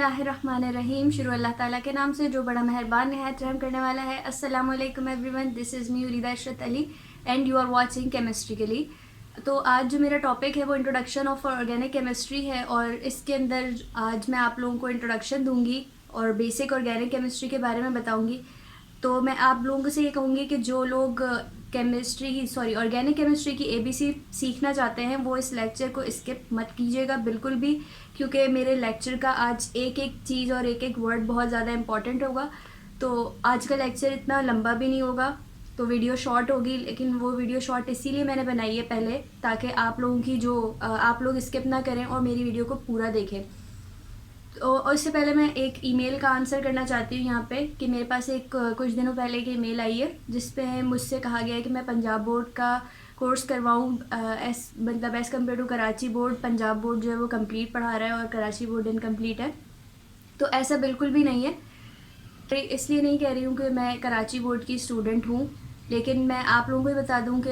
बिस्मिल्लाहिर्रहमानिर्रहीम। शुरू अल्लाह ताला के नाम से जो बड़ा मेहरबान नहायत रहम करने वाला है। अस्सलाम वालेकुम everyone, this is me Urida Ishrat Ali and you are watching chemistry के लिए। तो आज जो मेरा टॉपिक है वो इंट्रोडक्शन ऑफ ऑर्गेनिक केमिस्ट्री है और इसके अंदर आज मैं आप लोगों को इंट्रोडक्शन दूंगी और बेसिक ऑर्गेनिक केमिस्ट्री के बारे में बताऊंगी। तो मैं आप लोगों से ये कहूँगी कि जो लोग ऑर्गेनिक केमिस्ट्री की ABC सीखना चाहते हैं वो इस लेक्चर को स्किप मत कीजिएगा बिल्कुल भी, क्योंकि मेरे लेक्चर का आज एक एक चीज़ और एक एक वर्ड बहुत ज़्यादा इंपॉर्टेंट होगा। तो आज का लेक्चर इतना लंबा भी नहीं होगा, तो वीडियो शॉर्ट होगी, लेकिन वो वीडियो शॉर्ट इसीलिए मैंने बनाई है पहले, ताकि आप लोगों की आप लोग स्किप ना करें और मेरी वीडियो को पूरा देखें। और इससे पहले मैं एक ईमेल का आंसर करना चाहती हूँ यहाँ पे कि मेरे पास कुछ दिनों पहले एक ईमेल आई है जिस पे मुझसे कहा गया है कि मैं पंजाब बोर्ड का कोर्स करवाऊँ, मतलब as compare to Karachi board. Punjab board जो है वो कंप्लीट पढ़ा रहा है और कराची बोर्ड इनकम्प्लीट है। तो ऐसा बिल्कुल भी नहीं है। तो इसलिए नहीं कह रही हूँ कि मैं कराची बोर्ड की स्टूडेंट हूँ, लेकिन मैं आप लोगों को ही बता दूँ कि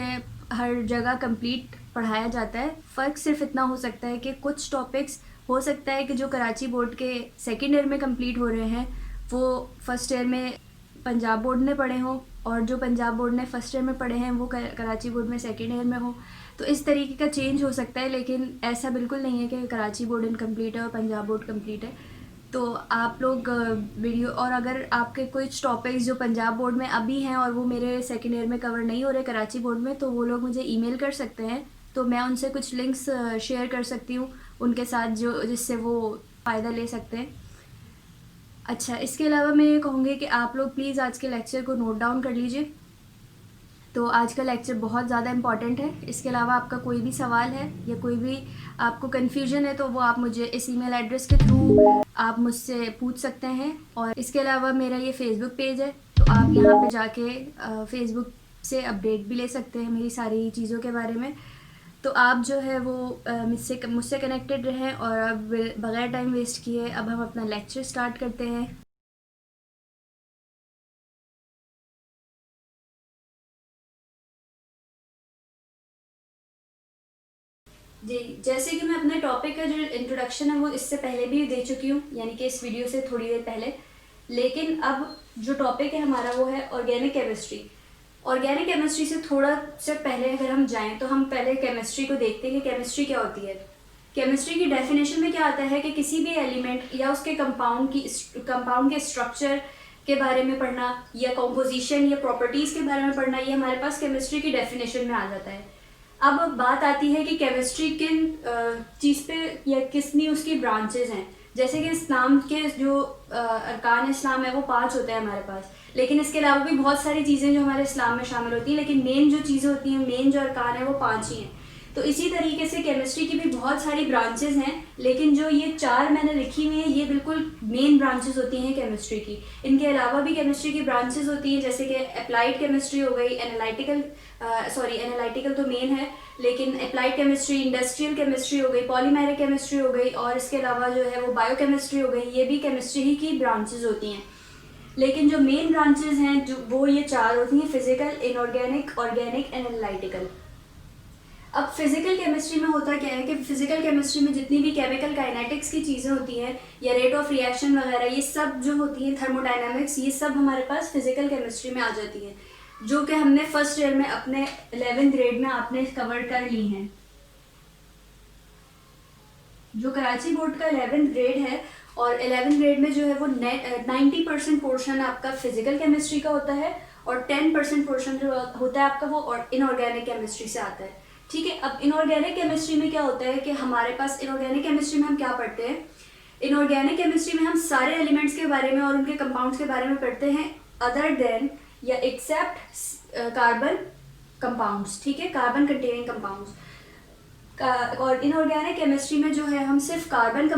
हर जगह कंप्लीट पढ़ाया जाता है। फ़र्क सिर्फ इतना हो सकता है कि कुछ टॉपिक्स हो सकता है कि जो कराची बोर्ड के सेकेंड ईयर में कंप्लीट हो रहे हैं वो फर्स्ट ईयर में पंजाब बोर्ड ने पढ़े हों, और जो पंजाब बोर्ड ने फर्स्ट ईयर में पढ़े हैं वो कराची बोर्ड में सेकेंड ईयर में हो। तो इस तरीके का चेंज हो सकता है, लेकिन ऐसा बिल्कुल नहीं है कि कराची बोर्ड इनकम्प्लीट है और पंजाब बोर्ड कंप्लीट है। तो आप लोग वीडियो, और अगर आपके कुछ टॉपिक्स जो पंजाब बोर्ड में अभी हैं और वो मेरे सेकेंड ईयर में कवर नहीं हो रहे कराची बोर्ड में, तो वो लोग मुझे ईमेल कर सकते हैं, तो मैं उनसे कुछ लिंक्स शेयर कर सकती हूँ उनके साथ जिससे वो फ़ायदा ले सकते हैं। अच्छा, इसके अलावा मैं ये कहूँगी कि आप लोग प्लीज़ आज के लेक्चर को नोट डाउन कर लीजिए। तो आज का लेक्चर बहुत ज़्यादा इम्पॉर्टेंट है। इसके अलावा आपका कोई भी सवाल है या कोई भी आपको कन्फ्यूजन है तो वो आप मुझे इस ईमेल एड्रेस के थ्रू आप मुझसे पूछ सकते हैं। और इसके अलावा मेरा ये फेसबुक पेज है, तो आप यहाँ पे जाके फेसबुक से अपडेट भी ले सकते हैं मेरी सारी चीज़ों के बारे में। तो आप जो है वो मुझसे कनेक्टेड रहें। और अब बग़ैर टाइम वेस्ट किए अब हम अपना लेक्चर स्टार्ट करते हैं। जी, जैसे कि मैं अपने टॉपिक का जो इंट्रोडक्शन है वो इससे पहले भी दे चुकी हूँ, यानी कि इस वीडियो से थोड़ी देर पहले। लेकिन अब जो टॉपिक है हमारा वो है ऑर्गेनिक केमिस्ट्री। ऑर्गेनिक केमिस्ट्री से थोड़ा से पहले अगर हम जाएं तो हम पहले केमिस्ट्री को देखते हैं कि केमिस्ट्री क्या होती है। केमिस्ट्री की डेफिनेशन में क्या आता है कि किसी भी एलिमेंट या उसके कंपाउंड के स्ट्रक्चर के बारे में पढ़ना या कॉम्पोजिशन या प्रॉपर्टीज़ के बारे में पढ़ना, ये हमारे पास केमिस्ट्री की डेफिनेशन में आ जाता है। अब बात आती है कि केमिस्ट्री किन चीज़ पे या किसनी उसकी ब्रांचेज हैं। जैसे कि इस्लाम के जो अरकान इस्लाम है वो 5 होते हैं हमारे पास, लेकिन इसके अलावा भी बहुत सारी चीज़ें जो हमारे इस्लाम में शामिल होती हैं, लेकिन मेन जो चीज़ें होती हैं, मेन जो अरकान है वो 5 ही हैं। तो इसी तरीके से केमिस्ट्री की भी बहुत सारी ब्रांचेज हैं, लेकिन जो ये 4 मैंने लिखी हुई हैं ये बिल्कुल मेन ब्रांचेज होती हैं केमिस्ट्री की। इनके अलावा भी केमिस्ट्री की ब्रांचेज होती हैं, जैसे कि अप्लाइड केमिस्ट्री हो गई, एनालिटिकल तो मेन है, लेकिन अप्लाइड केमिस्ट्री, इंडस्ट्रियल केमिस्ट्री हो गई, पॉलीमेरिक केमिस्ट्री हो गई, और इसके अलावा जो है वो बायोकेमिस्ट्री हो गई। ये भी केमिस्ट्री ही की ब्रांचेज होती हैं, लेकिन जो मेन ब्रांचेज हैं जो वो ये 4 होती हैं: physical, inorganic, organic and analytical. अब फिजिकल केमिस्ट्री में होता क्या है कि फिजिकल केमिस्ट्री में जितनी भी केमिकल काइनेटिक्स की चीज़ें होती हैं या रेट ऑफ रिएक्शन वगैरह, ये सब जो होती हैं, थर्मोडायनामिक्स, ये सब हमारे पास फिजिकल केमिस्ट्री में आ जाती हैं, जो कि हमने फर्स्ट ईयर में अपने 11th ग्रेड में आपने कवर कर ली हैं। जो कराची बोर्ड का 11th ग्रेड है और 11th ग्रेड में जो है वो 90% पोर्शन आपका फिजिकल केमिस्ट्री का होता है और 10% पोर्शन जो होता है आपका वो इनऑर्गेनिक केमिस्ट्री से आता है। ठीक है, अब इनऑर्गेनिक केमिस्ट्री में क्या होता है कि हमारे पास इनऑर्गेनिक केमिस्ट्री में हम क्या पढ़ते हैं, इनऑर्गेनिक केमिस्ट्री में हम सारे एलिमेंट्स के बारे में और उनके कंपाउंड्स के बारे में पढ़ते हैं, अदर देन या एक्सेप्ट कार्बन कंपाउंड्स। ठीक है, कार्बन कंटेनिंग कंपाउंड्स। और इनऑर्गेनिक केमिस्ट्री में जो है हम सिर्फ कार्बन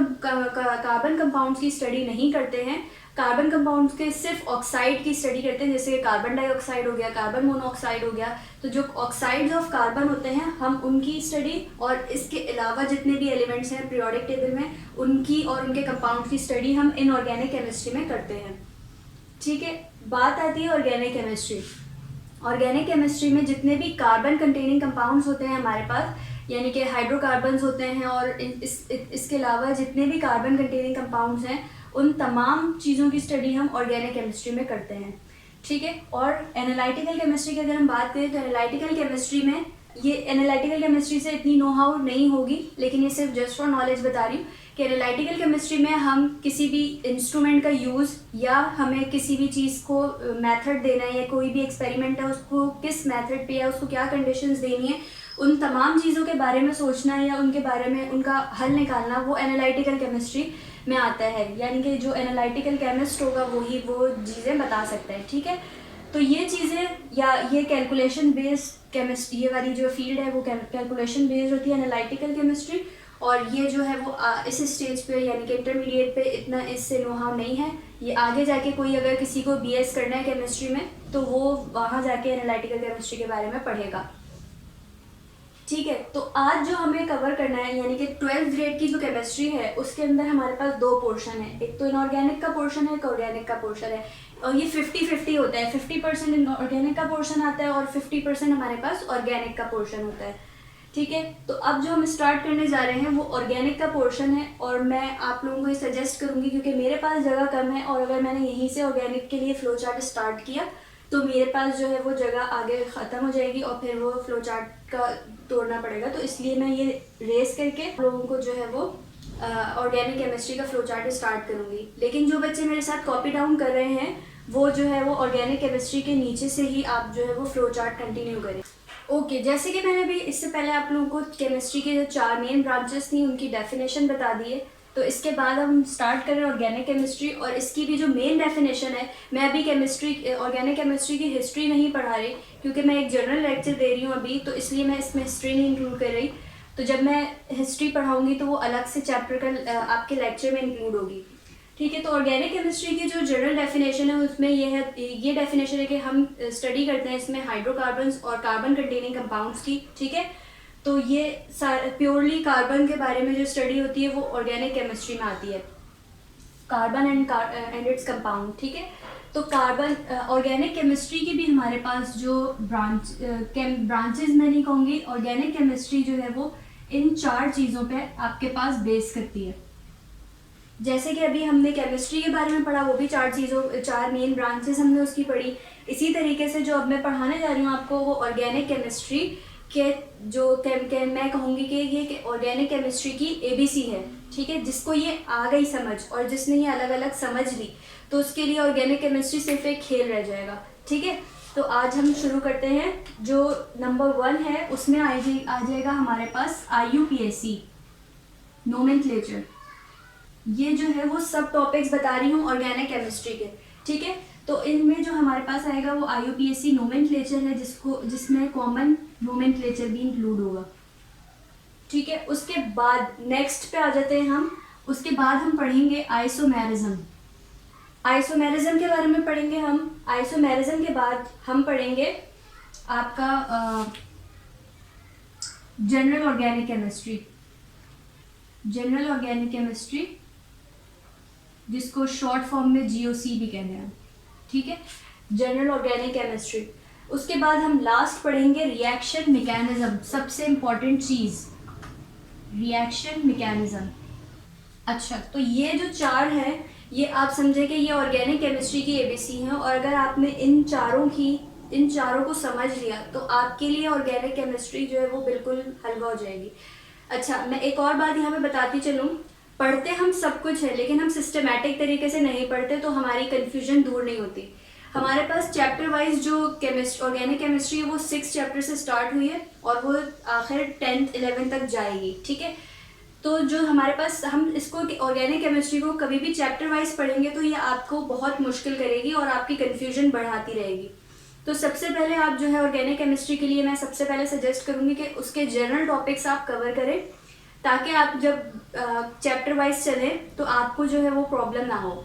कंपाउंड्स की स्टडी नहीं करते हैं, कार्बन कंपाउंड्स के सिर्फ ऑक्साइड की स्टडी करते हैं, जैसे कि कार्बन डाइऑक्साइड हो गया, कार्बन मोनोऑक्साइड हो गया। तो जो ऑक्साइड्स ऑफ कार्बन होते हैं हम उनकी स्टडी, और इसके अलावा जितने भी एलिमेंट्स हैं पीरियोडिक टेबल में उनकी और उनके कंपाउंड्स की स्टडी हम इनऑर्गेनिक केमिस्ट्री में करते हैं। ठीक है, बात आती है ऑर्गेनिक केमिस्ट्री। ऑर्गेनिक केमिस्ट्री में जितने भी कार्बन कंटेनिंग कंपाउंड्स होते हैं हमारे पास, यानी कि हाइड्रोकार्बन्स होते हैं, और इसके अलावा जितने भी कार्बन कंटेनिंग कंपाउंड्स हैं उन तमाम चीज़ों की स्टडी हम ऑर्गेनिक केमिस्ट्री में करते हैं, ठीक है। और एनालिटिकल केमिस्ट्री की अगर हम बात करें तो एनालिटिकल केमिस्ट्री में ये एनालिटिकल केमिस्ट्री से इतनी नो हाउ नहीं होगी, लेकिन ये सिर्फ जस्ट फॉर नॉलेज बता रही हूँ कि एनालिटिकल केमिस्ट्री में हम किसी भी इंस्ट्रूमेंट का यूज़ या हमें किसी भी चीज़ को मेथड देना है या कोई भी एक्सपेरिमेंट है उसको किस मेथड पे या उसको क्या कंडीशंस देनी है, उन तमाम चीज़ों के बारे में सोचना या उनके बारे में उनका हल निकालना, वो एनालिटिकल केमिस्ट्री में आता है। यानी कि जो एनालिटिकल केमिस्ट होगा वही वो चीज़ें बता सकता है, ठीक है। तो ये चीज़ें या ये कैलकुलेशन बेस्ड केमिस्ट्री, ये वाली जो फील्ड है वो कैलकुलेशन बेस्ड होती है एनालिटिकल केमिस्ट्री। और ये जो है वो इस स्टेज पे यानी कि इंटरमीडिएट पे इतना इससे नो हाउ नहीं है। ये आगे जाके कोई अगर किसी को बीएस करना है केमिस्ट्री में तो वो वहाँ जाके एनालिटिकल केमिस्ट्री के बारे में पढ़ेगा, ठीक है। तो आज जो हमें कवर करना है यानी कि 12th ग्रेड की जो केमिस्ट्री है उसके अंदर हमारे पास दो पोर्शन है, एक तो इनऑर्गेनिक का पोर्शन है, एक ऑर्गेनिक का पोर्शन है। और ये 50-50 होता है, 50% इनऑर्गेनिक का पोर्शन आता है और 50% हमारे पास ऑर्गेनिक का पोर्शन होता है, ठीक है। तो अब जो हम स्टार्ट करने जा रहे हैं वो ऑर्गेनिक का पोर्शन है। और मैं आप लोगों को ये सजेस्ट करूँगी क्योंकि मेरे पास जगह कम है और अगर मैंने यहीं से ऑर्गेनिक के लिए फ्लो चार्ट स्टार्ट किया तो मेरे पास जो है वो जगह आगे ख़त्म हो जाएगी और फिर वो फ्लो चार्ट का तोड़ना पड़ेगा। तो इसलिए मैं ये रेस करके लोगों को जो है वो ऑर्गेनिक केमिस्ट्री का फ्लो चार्ट स्टार्ट करूँगी। लेकिन जो बच्चे मेरे साथ कॉपी डाउन कर रहे हैं वो जो है वो ऑर्गेनिक केमिस्ट्री के नीचे से ही आप जो है वो फ्लो चार्ट कंटिन्यू करें। ओके, जैसे कि मैंने अभी इससे पहले आप लोगों को केमिस्ट्री के जो 4 मेन ब्रांचेस थी उनकी डेफिनेशन बता दी है। तो इसके बाद हम स्टार्ट करें ऑर्गेनिक केमिस्ट्री और इसकी भी जो मेन डेफिनेशन है, मैं अभी ऑर्गेनिक केमिस्ट्री की हिस्ट्री नहीं पढ़ा रही क्योंकि मैं एक जनरल लेक्चर दे रही हूँ अभी, तो इसलिए मैं इसमें हिस्ट्री नहीं इंक्लूड कर रही। तो जब मैं हिस्ट्री पढ़ाऊँगी तो वो अलग से चैप्टर का आपके लेक्चर में इंक्लूड होगी, ठीक है। तो ऑर्गेनिक केमिस्ट्री की जो जनरल डेफिनेशन है उसमें ये डेफिनेशन है कि हम स्टडी करते हैं इसमें हाइड्रोकार्बन्स और कार्बन कंटेनिंग कंपाउंड्स की, ठीक है। तो ये प्योरली कार्बन के बारे में जो स्टडी होती है वो ऑर्गेनिक केमिस्ट्री में आती है, कार्बन एंड इट्स कंपाउंड, ठीक है। तो कार्बन ऑर्गेनिक केमिस्ट्री की भी हमारे पास जो ब्रांचेज मैं नहीं कहूँगी, ऑर्गेनिक केमिस्ट्री जो है वो इन 4 चीज़ों पे आपके पास बेस करती है। जैसे कि अभी हमने केमिस्ट्री के बारे में पढ़ा, वो भी 4 मेन ब्रांचेस हमने उसकी पढ़ी। इसी तरीके से जो अब मैं पढ़ाने जा रही हूँ आपको वो ऑर्गेनिक केमिस्ट्री के जो मैं कहूँगी कि ये ऑर्गेनिक केमिस्ट्री की ABC है, ठीक है। जिसको ये आ गई समझ और जिसने ये अलग अलग समझ ली तो उसके लिए ऑर्गेनिक केमिस्ट्री सिर्फ एक खेल रह जाएगा, ठीक है। तो आज हम शुरू करते हैं। जो नंबर 1 है उसमें आ जाएगा हमारे पास IUPAC नोमेनक्लेचर। ये जो है वो सब टॉपिक्स बता रही हूँ ऑर्गेनिक केमिस्ट्री के, ठीक है। तो इनमें जो हमारे पास आएगा वो IUPAC नोमेनक्लेचर है जिसमें कॉमन नोमेनक्लेचर भी इंक्लूड होगा, ठीक है। उसके बाद नेक्स्ट पे आ जाते हैं हम। उसके बाद हम पढ़ेंगे आइसोमेरिज्म। आइसोमेरिज्म के बारे में पढ़ेंगे हम। आइसोमेरिज्म के बाद हम पढ़ेंगे आपका general organic chemistry. General organic chemistry जिसको शॉर्ट फॉर्म में GOC भी कहते हैं, ठीक है, जनरल ऑर्गेनिक केमिस्ट्री। उसके बाद हम लास्ट पढ़ेंगे रिएक्शन मैकेनिज्म, सबसे इम्पॉर्टेंट चीज़ रिएक्शन मैकेनिज्म। अच्छा, तो ये जो 4 है ये आप समझे कि ये ऑर्गेनिक केमिस्ट्री की ABC हैं और अगर आपने इन चारों को समझ लिया तो आपके लिए ऑर्गेनिक केमिस्ट्री जो है वो बिल्कुल हलवा हो जाएगी। अच्छा, मैं एक और बात यहाँ पे बताती चलूँ, पढ़ते हम सब कुछ है लेकिन हम सिस्टमैटिक तरीके से नहीं पढ़ते तो हमारी कन्फ्यूजन दूर नहीं होती। हमारे पास चैप्टर वाइज जो ऑर्गेनिक केमिस्ट्री है वो 6 चैप्टर से स्टार्ट हुई है और वो आखिर 10th 11th तक जाएगी, ठीक है। तो जो हमारे पास हम इसको ऑर्गेनिक केमिस्ट्री को कभी भी चैप्टर वाइज पढ़ेंगे तो ये आपको बहुत मुश्किल करेगी और आपकी कन्फ्यूजन बढ़ाती रहेगी। तो सबसे पहले आप जो है ऑर्गेनिक केमिस्ट्री के लिए मैं सबसे पहले सजेस्ट करूँगी कि उसके जनरल टॉपिक्स आप कवर करें ताकि आप जब चैप्टर वाइज चलें तो आपको जो है वो प्रॉब्लम ना हो।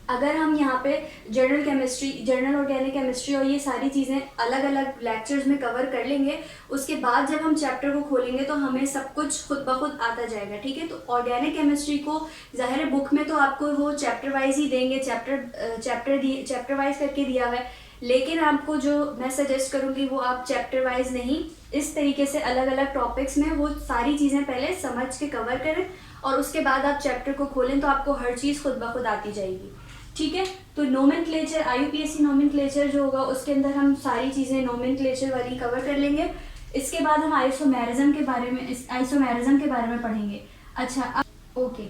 अगर हम यहाँ पे जनरल ऑर्गेनिक केमिस्ट्री और ये सारी चीज़ें अलग अलग लेक्चर्स में कवर कर लेंगे, उसके बाद जब हम चैप्टर को खोलेंगे तो हमें सब कुछ खुद ब खुद आता जाएगा, ठीक है। तो ऑर्गेनिक केमिस्ट्री को ज़ाहिर बुक में तो आपको वो चैप्टर वाइज ही देंगे, चैप्टर वाइज करके दिया हुआ है, लेकिन आपको जो मैं सजेस्ट करूँगी वो आप चैप्टर वाइज नहीं, इस तरीके से अलग अलग टॉपिक्स में वो सारी चीज़ें पहले समझ के कवर करें और उसके बाद आप चैप्टर को खोलें तो आपको हर चीज़ खुद ब खुद आती जाएगी। ठीक है, तो नोमेनक्लेचर, आईयूपीएससी नोमेनक्लेचर जो होगा उसके अंदर हम सारी चीज़ें नोमेनक्लेचर वाली कवर कर लेंगे। इसके बाद हम आइसोमेरिज्म के बारे में पढ़ेंगे। अच्छा, अब ओके,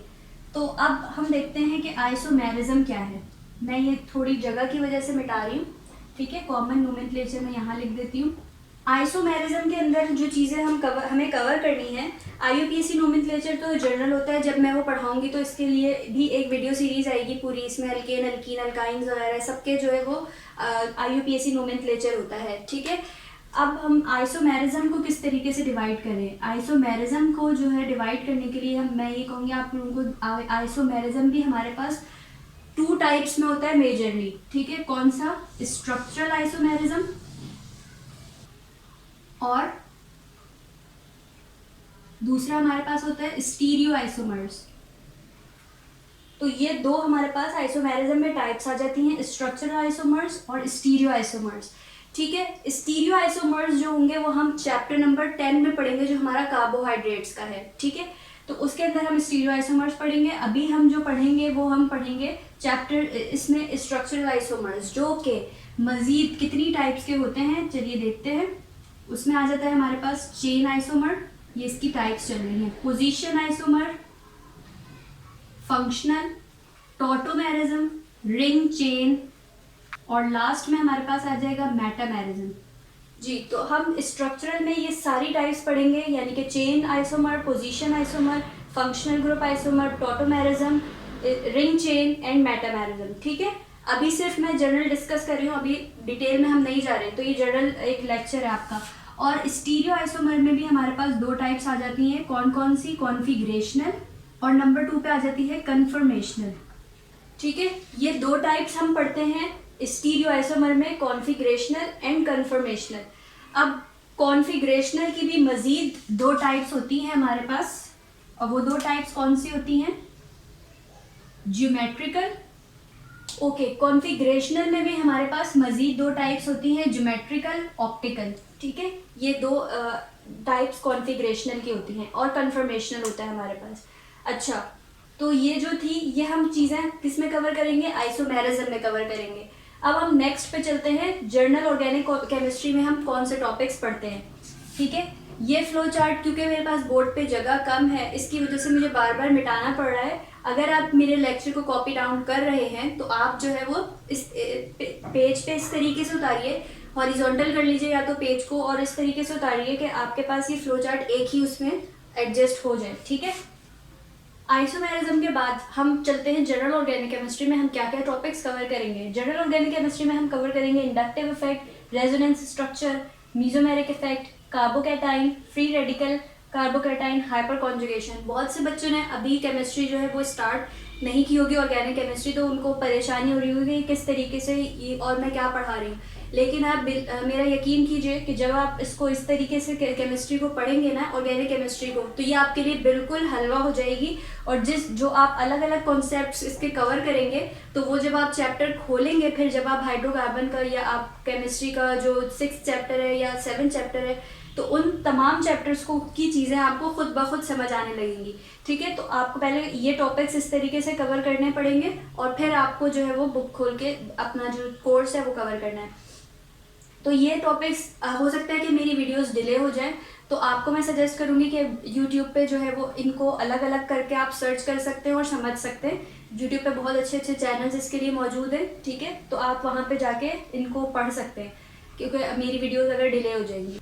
तो अब हम देखते हैं कि आइसोमेरिज्म क्या है। मैं ये थोड़ी जगह की वजह से मिटा रही हूँ, ठीक है, कॉमन नोमेनक्लेचर में यहाँ लिख देती हूँ। आइसोमेरिज्म के अंदर जो चीज़ें हमें कवर करनी है, आईयूपीएससी नोमेनक्लेचर तो जनरल होता है, जब मैं वो पढ़ाऊंगी तो इसके लिए भी एक वीडियो सीरीज आएगी पूरी, इसमें अल्केन, अल्कीन, अल्काइंस वगैरह सबके जो है वो आईयूपीएससी नोमेनक्लेचर होता है। ठीक है, अब हम आइसोमेरिज्म को किस तरीके से डिवाइड करें। आइसोमेरिज्म को जो है डिवाइड करने के लिए मैं ये कहूँगी आप लोगों को, आइसोमेरिज्म भी हमारे पास 2 टाइप्स में होता है मेजरली। ठीक है, कौन सा? स्ट्रक्चरल आइसोमेरिज्म और दूसरा हमारे पास होता है स्टीरियो आइसोमर्स। तो ये दो हमारे पास आइसोमेरिज्म में टाइप्स आ जाती हैं, स्ट्रक्चरल आइसोमर्स और स्टीरियो आइसोमर्स। ठीक है, स्टीरियो आइसोमर्स जो होंगे वो हम चैप्टर नंबर 10 में पढ़ेंगे, जो हमारा कार्बोहाइड्रेट्स का है। ठीक है, तो उसके अंदर हम स्टीरियो आइसोमर्स पढ़ेंगे। अभी हम जो पढ़ेंगे वो हम पढ़ेंगे चैप्टर इसमें स्ट्रक्चरल आइसोमर्स, जो कि मजीद कितनी टाइप्स के होते हैं चलिए देखते हैं। उसमें आ जाता है हमारे पास चेन आइसोमर, ये इसकी टाइप्स चल रही हैं, position isomer, functional, tautomerism, ring chain, और लास्ट में हमारे पास आ जाएगा मेटामेरिज्म। जी, तो हम स्ट्रक्चरल में ये सारी टाइप्स पढ़ेंगे, यानी कि chain isomer, position isomer, functional group isomer, tautomerism, ring chain and metamerism. ठीक है, अभी सिर्फ मैं जनरल डिस्कस कर रही हूँ, अभी डिटेल में हम नहीं जा रहे, तो ये जनरल एक लेक्चर है आपका। और स्टीरियो आइसोमर में भी हमारे पास 2 टाइप्स आ जाती हैं, कौन कौन सी? कॉन्फिगरेशनल और नंबर 2 पे आ जाती है कन्फर्मेशनल। ठीक है, ये 2 टाइप्स हम पढ़ते हैं स्टीरियो आइसोमर में, कॉन्फिगरेशनल एंड कन्फर्मेशनल। अब कॉन्फिगरेशनल की भी मजीद 2 टाइप्स होती हैं हमारे पास, और वो 2 टाइप्स कौन सी होती हैं? ज्योमेट्रिकल। ओके, कॉन्फिगरेशनल में भी हमारे पास मजीद 2 टाइप्स होती हैं, ज्योमेट्रिकल, ऑप्टिकल। ठीक है, ये 2 टाइप्स कॉन्फिगरेशनल की होती हैं, और कन्फर्मेशनल होता है हमारे पास। अच्छा, तो ये जो थी ये हम चीज़ें किस में कवर करेंगे? आइसोमेरिज्म में कवर करेंगे। अब हम नेक्स्ट पे चलते हैं, जर्नल ऑर्गेनिक केमिस्ट्री में हम कौन से टॉपिक्स पढ़ते हैं। ठीक है, ये फ्लो चार्ट क्योंकि मेरे पास बोर्ड पे जगह कम है, इसकी वजह से मुझे बार बार मिटाना पड़ रहा है। अगर आप मेरे लेक्चर को कॉपी डाउन कर रहे हैं तो आप जो है वो इस पेज पे इस तरीके से उतारिए, हॉरिजॉन्टल कर लीजिए या तो पेज को, और इस तरीके से उतारिए कि आपके पास ये फ्लो चार्ट एक ही उसमें एडजस्ट हो जाए। ठीक है, आइसोमेरिज्म के बाद हम चलते हैं जनरल ऑर्गेनिक केमिस्ट्री में। हम क्या क्या टॉपिक्स कवर करेंगे? जनरल ऑर्गेनिक केमिस्ट्री में हम कवर करेंगे inductive effect, resonance structure, mesomeric effect, carbocation, free radical, carbocation, hyper conjugation. बहुत से बच्चों ने अभी केमिस्ट्री जो है वो स्टार्ट नहीं की होगी, ऑर्गेनिक केमिस्ट्री, तो उनको परेशानी हो रही होगी किस तरीके से ये और मैं क्या पढ़ा रही हूँ। लेकिन आप मेरा यकीन कीजिए कि जब आप इसको इस तरीके से केमिस्ट्री को पढ़ेंगे ना, ऑर्गेनिक केमिस्ट्री को, तो ये आपके लिए बिल्कुल हलवा हो जाएगी। और जो आप अलग अलग कॉन्सेप्ट्स इसके कवर करेंगे, तो वो जब आप चैप्टर खोलेंगे, फिर जब आप हाइड्रोकार्बन का या आप केमिस्ट्री का जो 6th चैप्टर है या 7th चैप्टर है, तो उन तमाम चैप्टर्स को की चीज़ें आपको खुद ब खुद समझ आने लगेंगी। ठीक है, तो आपको पहले ये टॉपिक्स इस तरीके से कवर करने पड़ेंगे, और फिर आपको जो है वो बुक खोल के अपना जो कोर्स है वो कवर करना है। तो ये टॉपिक्स हो सकता है कि मेरी वीडियोस डिले हो जाए, तो आपको मैं सजेस्ट करूँगी कि यूट्यूब पे जो है वो इनको अलग अलग करके आप सर्च कर सकते हैं और समझ सकते हैं। यूट्यूब पे बहुत अच्छे अच्छे चैनल्स इसके लिए मौजूद हैं। ठीक है, तो आप वहाँ पे जाके इनको पढ़ सकते हैं, क्योंकि मेरी वीडियोस अगर डिले हो जाएंगी।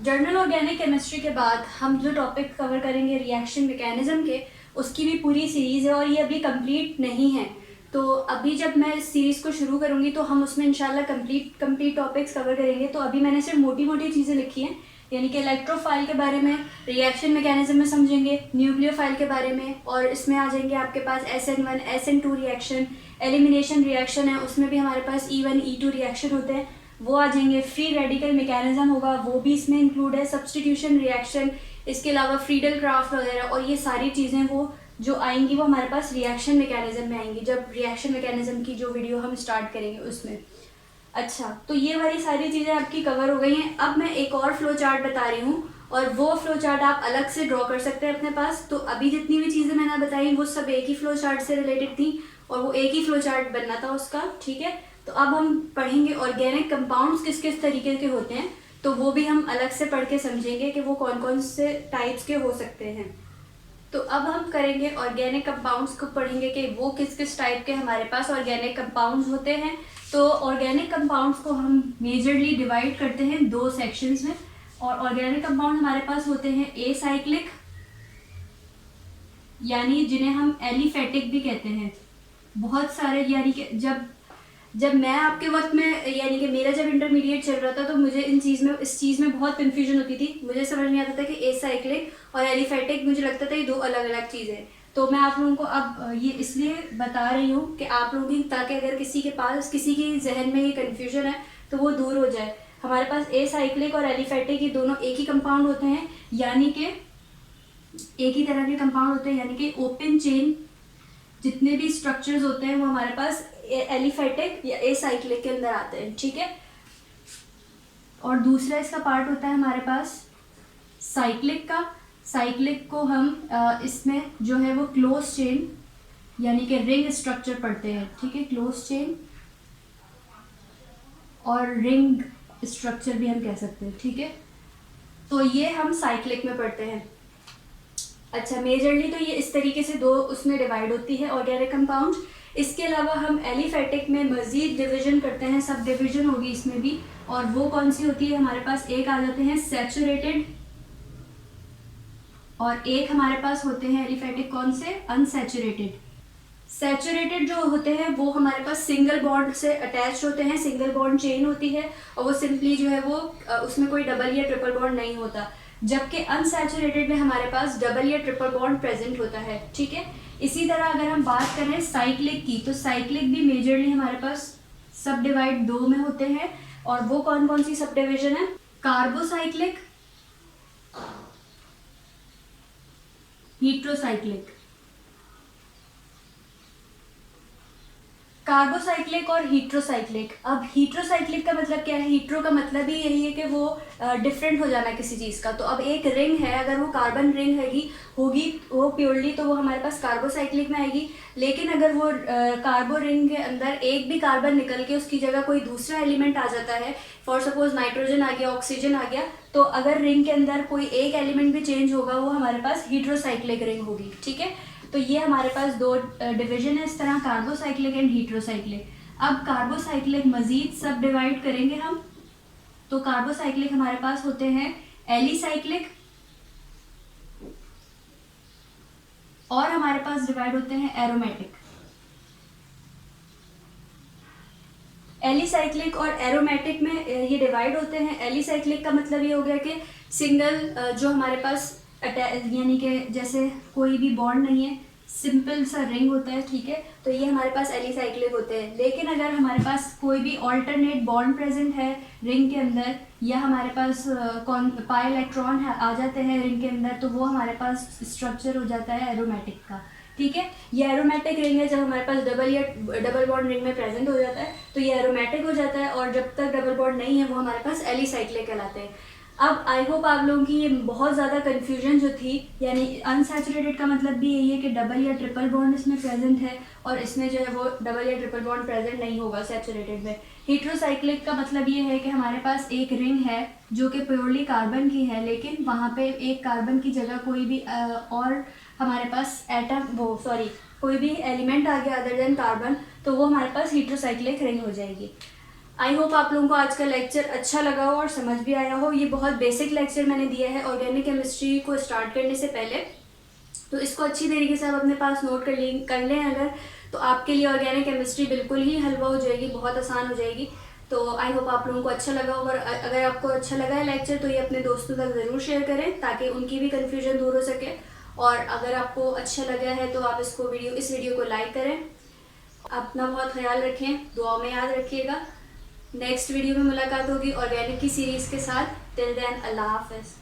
जर्नल ऑर्गेनिक केमिस्ट्री के बाद हम जो टॉपिक कवर करेंगे रिएक्शन मैकेनिज्म के, उसकी भी पूरी सीरीज़ है, और ये अभी कंप्लीट नहीं है। तो अभी जब मैं इस सीरीज़ को शुरू करूँगी तो हम उसमें इंशाल्लाह कंप्लीट टॉपिक्स कवर करेंगे। तो अभी मैंने सिर्फ मोटी मोटी चीज़ें लिखी हैं, यानी कि इलेक्ट्रोफाइल के बारे में, रिएक्शन मैकेनिज्म में समझेंगे, न्यूक्लियोफाइल के बारे में, और इसमें आ जाएंगे आपके पास SN1 SN2 reaction, elimination reaction है, उसमें भी हमारे पास E1 E2 रिएक्शन होते हैं, वो आ जाएंगे। फ्री रेडिकल मैकेनिज्म होगा, वो भी इसमें इंक्लूड है, सब्सटीट्यूशन रिएक्शन, इसके अलावा फ्रीडल क्राफ्ट वगैरह, और ये सारी चीज़ें वो जो आएंगी वो हमारे पास रिएक्शन मैकेनिज्म में आएंगी, जब रिएक्शन मैकेनिज्म की जो वीडियो हम स्टार्ट करेंगे उसमें। अच्छा, तो ये वाली सारी चीज़ें आपकी कवर हो गई हैं। अब मैं एक और फ्लो चार्ट बता रही हूँ, और वो फ्लो चार्ट आप अलग से ड्रॉ कर सकते हैं अपने पास। तो अभी जितनी भी चीज़ें मैंने बताई वो सब एक ही फ्लो चार्ट से रिलेटेड थी और वो एक ही फ्लो चार्ट बनना था उसका, ठीक है। तो अब हम पढ़ेंगे ऑर्गेनिक कंपाउंड्स किस किस तरीके के होते हैं, तो वो भी हम अलग से पढ़ के समझेंगे कि वो कौन कौन से टाइप्स के हो सकते हैं। तो अब हम करेंगे ऑर्गेनिक कंपाउंड्स को, पढ़ेंगे कि वो किस किस टाइप के हमारे पास ऑर्गेनिक कंपाउंड्स होते हैं। तो ऑर्गेनिक कंपाउंड्स को हम मेजरली डिवाइड करते हैं 2 सेक्शंस में। और ऑर्गेनिक कंपाउंड हमारे पास होते हैं एसाइक्लिक, यानी जिन्हें हम एलिफेटिक भी कहते हैं। बहुत सारे, यानी कि जब मैं आपके वक्त में, यानी कि मेरा जब इंटरमीडिएट चल रहा था तो मुझे इस चीज़ में बहुत कन्फ्यूजन होती थी। मुझे समझ नहीं आता था कि एसाइक्लिक और एलिफेटिक, मुझे लगता था ये 2 अलग अलग चीज़ें। तो मैं आप लोगों को अब ये इसलिए बता रही हूँ कि आप लोगों की, ताकि अगर किसी के पास, किसी के जहन में ये कन्फ्यूजन है तो वो दूर हो जाए। हमारे पास एसाइक्लिक और एलिफेटिक ये दोनों एक ही कंपाउंड होते हैं, यानी कि एक ही तरह के कंपाउंड होते हैं, यानी कि ओपन चेन जितने भी स्ट्रक्चर्स होते हैं वो हमारे पास एलिफेटिक या एसाइक्लिक के अंदर आते हैं, ठीक है। और दूसरा इसका पार्ट होता है हमारे पास साइक्लिक का। साइक्लिक को हम इसमें जो है वो क्लोज चेन, यानी कि रिंग स्ट्रक्चर पढ़ते हैं, ठीक है। क्लोज चेन और रिंग स्ट्रक्चर भी हम कह सकते हैं, ठीक है। तो ये हम साइक्लिक में पढ़ते हैं। अच्छा, मेजरली तो ये इस तरीके से 2 उसमें डिवाइड होती है ऑर्गेनिक कंपाउंड। इसके अलावा हम एलिफेटिक में मज़ीद डिवीजन करते हैं, सब डिवीजन होगी इसमें भी। और वो कौन सी होती है हमारे पास, एक आ जाते हैं सैचुरेटेड और एक हमारे पास होते हैं एलिफेटिक कौन से, अनसैचुरेटेड। सैचुरेटेड जो होते हैं वो हमारे पास सिंगल बॉन्ड से अटैच होते हैं, सिंगल बॉन्ड चेन होती है और वो सिंपली जो है वो उसमें कोई डबल या ट्रिपल बॉन्ड नहीं होता। जबकि अनसैचुरेटेड में हमारे पास डबल या ट्रिपल बॉन्ड प्रेजेंट होता है, ठीक है। इसी तरह अगर हम बात करें साइक्लिक की, तो साइक्लिक भी मेजरली हमारे पास सब डिवाइड 2 में होते हैं। और वो कौन कौन सी सब डिविजन है, कार्बोसाइक्लिक, हीट्रोसाइक्लिक। कार्बोसाइक्लिक और हीट्रोसाइक्लिक। अब हीट्रोसाइक्लिक का मतलब क्या है, हीट्रो का मतलब ही यही है कि वो डिफरेंट हो जाना किसी चीज़ का। तो अब एक रिंग है, अगर वो कार्बन रिंग होगी वो प्योरली, तो वो हमारे पास कार्बोसाइक्लिक में आएगी। लेकिन अगर वो कार्बो रिंग के अंदर एक भी कार्बन निकल के उसकी जगह कोई दूसरा एलिमेंट आ जाता है, फॉर सपोज नाइट्रोजन आ गया, ऑक्सीजन आ गया, तो अगर रिंग के अंदर कोई एक एलिमेंट भी चेंज होगा वो हमारे पास हीट्रोसाइक्लिक रिंग होगी, ठीक है। तो ये हमारे पास 2 डिवीजन है इस तरह, कार्बोसाइक्लिक एंड हीट्रोसाइक्लिक। अब कार्बोसाइक्लिक मजीद सब डिवाइड करेंगे हम। तो कार्बोसाइक्लिक हमारे पास होते हैं एलिसाइक्लिक और हमारे पास डिवाइड होते हैं एरोमेटिक। एलिसाइक्लिक और एरोमेटिक में ये डिवाइड होते हैं। एलिसाइक्लिक का मतलब ये हो गया कि सिंगल जो हमारे पास यानी कि जैसे कोई भी बॉन्ड नहीं है, सिंपल सा रिंग होता है, ठीक है। तो ये हमारे पास एलिसाइक्लिक होते हैं। लेकिन अगर हमारे पास कोई भी ऑल्टरनेट बॉन्ड प्रेजेंट है रिंग के अंदर, या हमारे पास पाई इलेक्ट्रॉन आ जाते हैं रिंग के अंदर, तो वो हमारे पास स्ट्रक्चर हो जाता है एरोमेटिक का, ठीक है। ये एरोमेटिक रिंग है, जब हमारे पास डबल बॉन्ड रिंग में प्रेजेंट हो जाता है तो ये एरोमेटिक हो जाता है, और जब तक डबल बॉन्ड नहीं है वो हमारे पास एलिसाइक्लिक कहलाते हैं। अब आई होप आप लोगों की ये बहुत ज़्यादा कन्फ्यूजन जो थी, यानी अनसैचुरेटेड का मतलब भी यही है कि डबल या ट्रिपल बॉन्ड इसमें प्रेजेंट है, और इसमें जो है वो डबल या ट्रिपल बॉन्ड प्रेजेंट नहीं होगा सैचुरेटेड में। हीट्रोसाइक्लिक का मतलब ये है कि हमारे पास एक रिंग है जो कि प्योरली कार्बन की है, लेकिन वहाँ पे एक कार्बन की जगह कोई भी और हमारे पास कोई भी एलिमेंट आ गया अदर देन कार्बन, तो वो हमारे पास हीट्रोसाइक्लिक रिंग हो जाएगी। आई होप आप लोगों को आज का लेक्चर अच्छा लगा हो और समझ भी आया हो। ये बहुत बेसिक लेक्चर मैंने दिया है ऑर्गेनिक केमिस्ट्री को स्टार्ट करने से पहले, तो इसको अच्छी तरीके से आप अपने पास नोट कर लें अगर, तो आपके लिए ऑर्गेनिक केमिस्ट्री बिल्कुल ही हलवा हो जाएगी, बहुत आसान हो जाएगी। तो आई होप आप लोगों को अच्छा लगा हो, और अगर आपको अच्छा लगा है लेक्चर तो ये अपने दोस्तों तक ज़रूर शेयर करें ताकि उनकी भी कन्फ्यूजन दूर हो सके। और अगर आपको अच्छा लगा है तो आप इस वीडियो को लाइक करें। अपना बहुत ख्याल रखें, दुआ में याद रखिएगा। नेक्स्ट वीडियो में मुलाकात होगी ऑर्गेनिक की सीरीज़ के साथ। टिल देन अल्लाह हाफ़िज़।